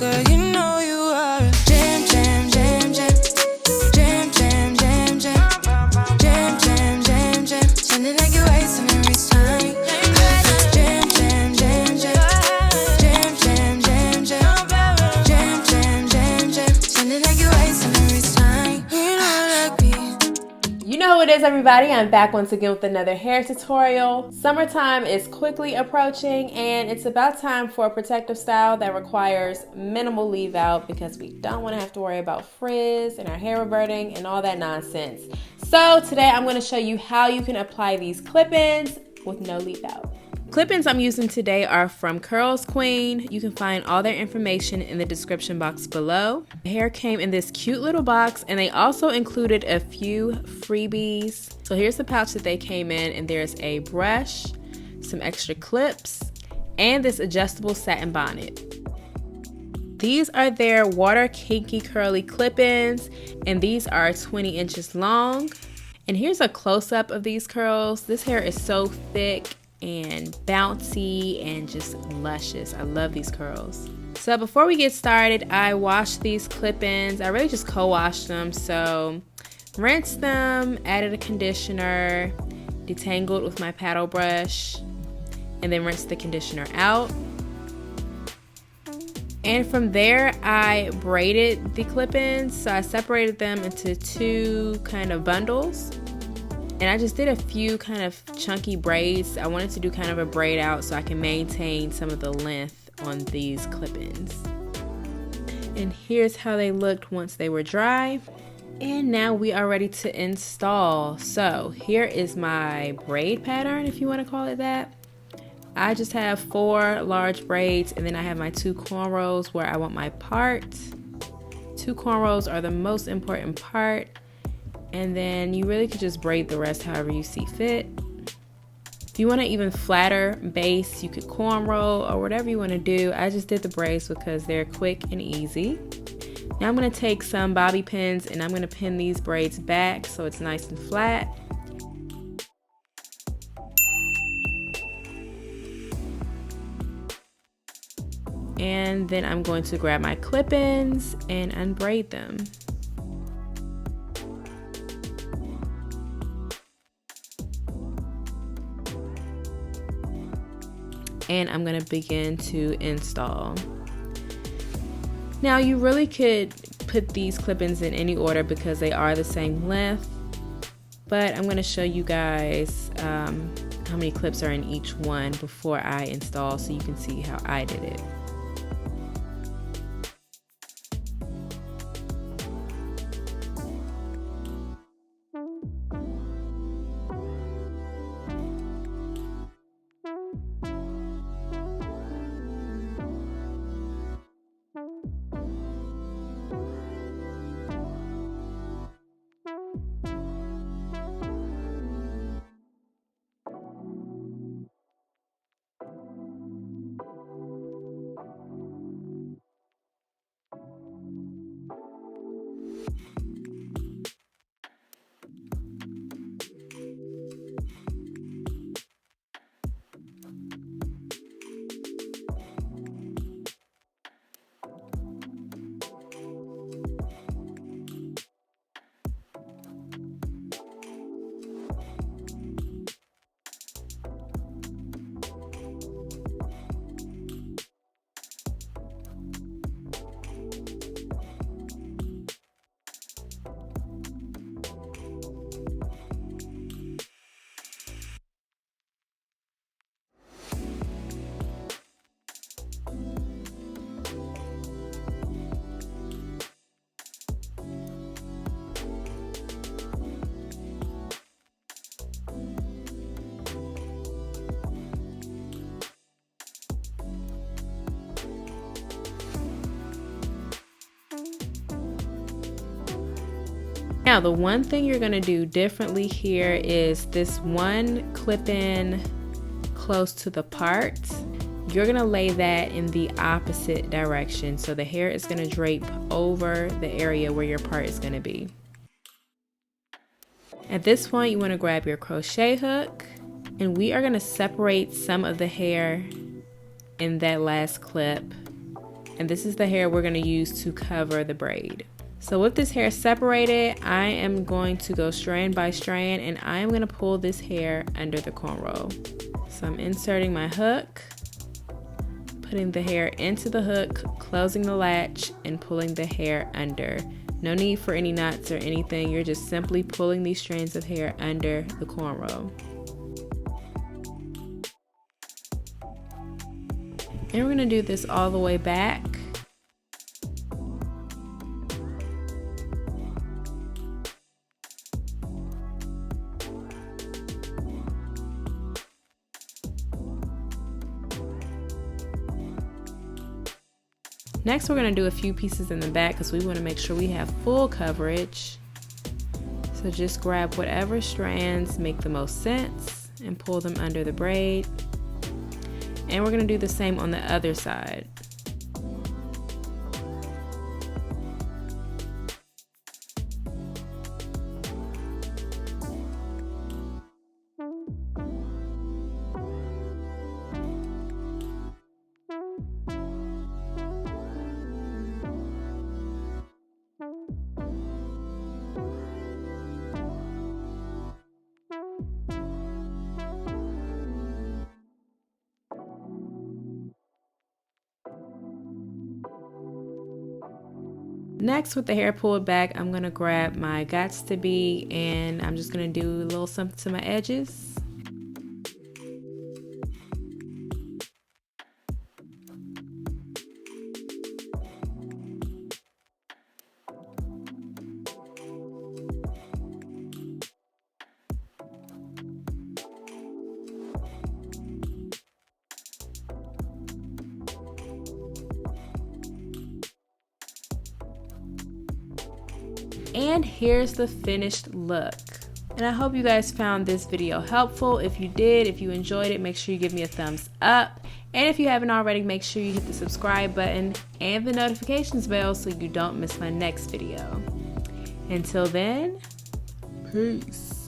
Girl, you know you are a jam, jam, jam, jam. Jam, jam, jam, jam. Jam, jam, jam, jam. Sounding like you're wasting every time. Jam, jam, jam, jam. Jam, jam, jam, jam. Jam, jam, jam, jam. Sounding like you're wasting every time. You know like me. You know who it is, everybody. I'm back once again with another hair tutorial. Summertime is quickly approaching and it's about time for a protective style that requires minimal leave out because we don't want to have to worry about frizz and our hair reverting and all that nonsense. So today I'm going to show you how you can apply these clip-ins with no leave out. Clip-ins I'm using today are from CurlsQueen. You can find all their information in the description box below. The hair came in this cute little box and they also included a few freebies. So here's the pouch that they came in, and there's a brush, some extra clips, and this adjustable satin bonnet. These are their water kinky curly clip-ins, and these are 20 inches long. And here's a close-up of these curls. This hair is so thick and bouncy and just luscious. I love these curls. So before we get started, I washed these clip-ins. I really just co-washed them. So rinsed them, added a conditioner, detangled with my paddle brush, and then rinsed the conditioner out. And from there, I braided the clip-ins. So I separated them into two kind of bundles. And I just did a few kind of chunky braids. I wanted to do kind of a braid out so I can maintain some of the length on these clip-ins. And here's how they looked once they were dry. And now we are ready to install. So here is my braid pattern, if you want to call it that. I just have 4 large braids, and then I have my 2 cornrows where I want my part. 2 cornrows are the most important part. And then you really could just braid the rest however you see fit. If you want to even flatter base, you could cornrow or whatever you want to do. I just did the braids because they're quick and easy. Now I'm going to take some bobby pins and I'm going to pin these braids back so it's nice and flat. And then I'm going to grab my clip-ins and unbraid them. And I'm going to begin to install. Now you really could put these clip-ins in any order because they are the same length, but I'm going to show you guys how many clips are in each one before I install so you can see how I did it. Now the one thing you're going to do differently here is this one clip-in close to the part. You're going to lay that in the opposite direction, so the hair is going to drape over the area where your part is going to be. At this point, you want to grab your crochet hook, and we are going to separate some of the hair in that last clip and this is the hair we're going to use to cover the braid. So with this hair separated, I am going to go strand by strand, and I am going to pull this hair under the cornrow. So I'm inserting my hook, putting the hair into the hook, closing the latch, and pulling the hair under. No need for any knots or anything. You're just simply pulling these strands of hair under the cornrow. And we're going to do this all the way back. Next, we're going to do a few pieces in the back because we want to make sure we have full coverage. So just grab whatever strands make the most sense and pull them under the braid. And we're going to do the same on the other side. Next, with the hair pulled back, I'm going to grab my Gots to Be, and I'm just going to do a little something to my edges. And here's the finished look. And I hope you guys found this video helpful. If you did, if you enjoyed it, make sure you give me a thumbs up. And if you haven't already, make sure you hit the subscribe button and the notifications bell so you don't miss my next video. Until then, peace.